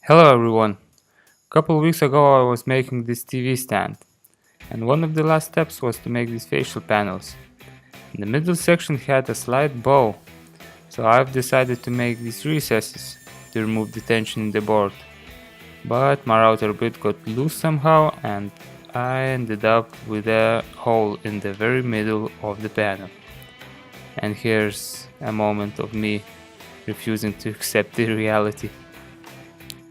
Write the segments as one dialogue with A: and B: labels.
A: Hello everyone. A couple of weeks ago I was making this TV stand, and one of the last steps was to make these facial panels. And the middle section had a slight bow, so I've decided to make these recesses to remove the tension in the board. But my router bit got loose somehow and I ended up with a hole in the very middle of the panel. And here's a moment of me refusing to accept the reality.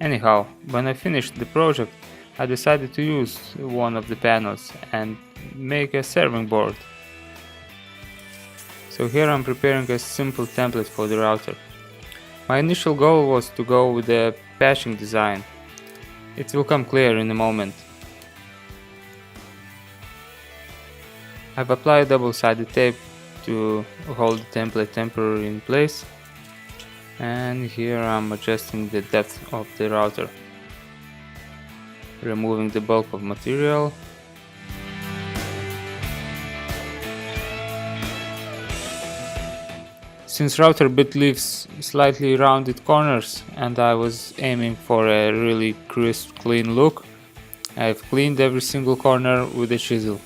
A: Anyhow, when I finished the project, I decided to use one of the panels and make a serving board. So here I'm preparing a simple template for the router. My initial goal was to go with the patching design. It will come clear in a moment. I've applied double-sided tape to hold the template temporarily in place, and here I'm adjusting the depth of the router, removing the bulk of material. Since router bit leaves slightly rounded corners and I was aiming for a really crisp, clean look, I've cleaned every single corner with a chisel.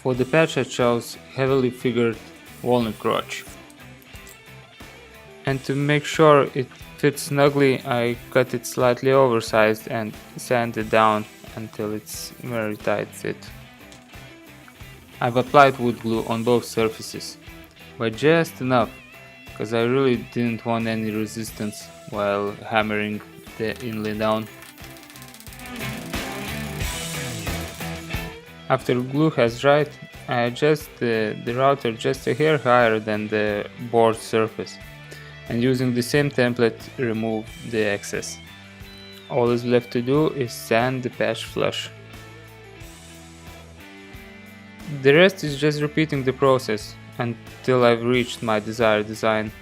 A: For the patch I chose heavily figured walnut crotch. And to make sure it fits snugly, I cut it slightly oversized and sanded down until it's very tight fit. I've applied wood glue on both surfaces, but just enough, because I really didn't want any resistance while hammering the inlay down. After glue has dried, I adjust the router just a hair higher than the board surface, and using the same template remove the excess. All is left to do is sand the patch flush. The rest is just repeating the process until I've reached my desired design.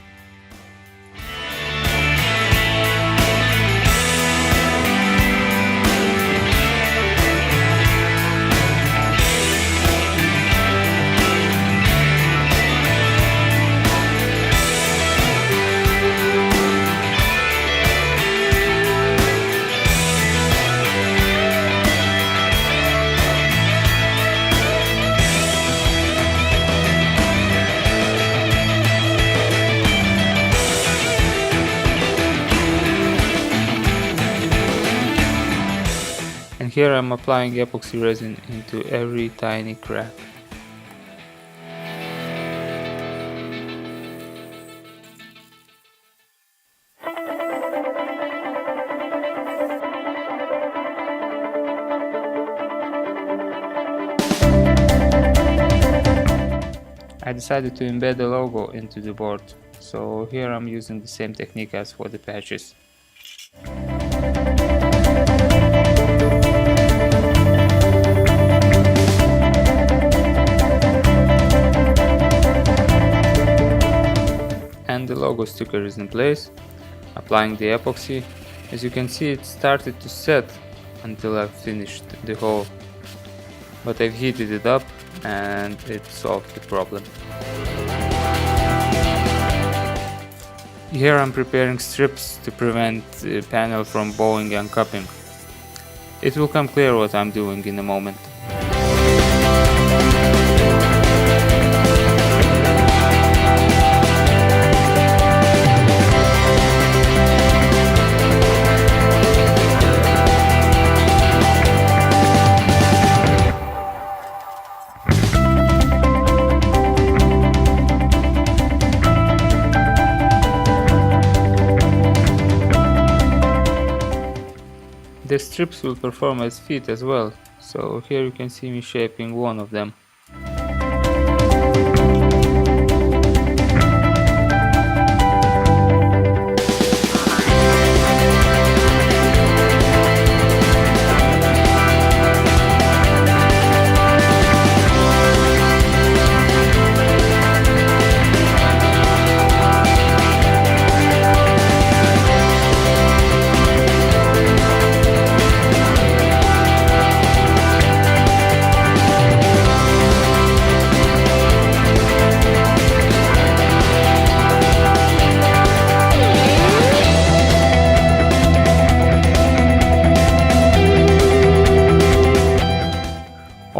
A: And here I'm applying epoxy resin into every tiny crack. I decided to embed the logo into the board, so here I'm using the same technique as for the patches. And the logo sticker is in place. Applying the epoxy, as you can see it started to set until I've finished the hole, but I've heated it up and it solved the problem. Here I'm preparing strips to prevent the panel from bowing and cupping. It will come clear what I'm doing in a moment. The strips will perform as feet as well, so here you can see me shaping one of them.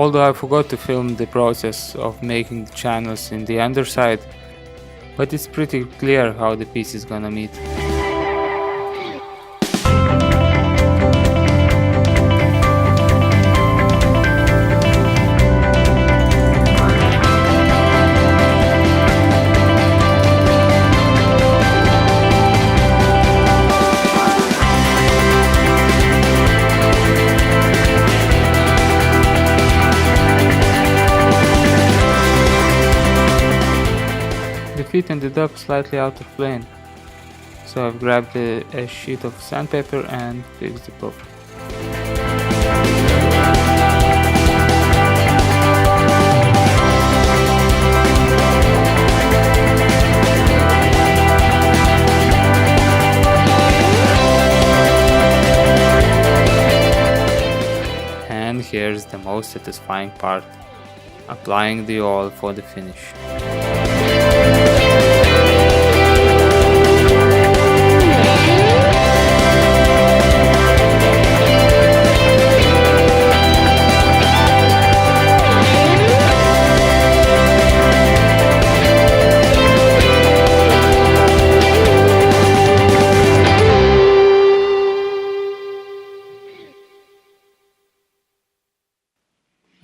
A: although I forgot to film the process of making the channels in the underside, but it's pretty clear how the piece is gonna meet. The feet ended up slightly out of plane, so I've grabbed a sheet of sandpaper and fixed the pop. And here's the most satisfying part, applying the oil for the finish.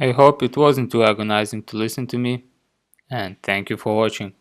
A: I hope it wasn't too agonizing to listen to me, and thank you for watching.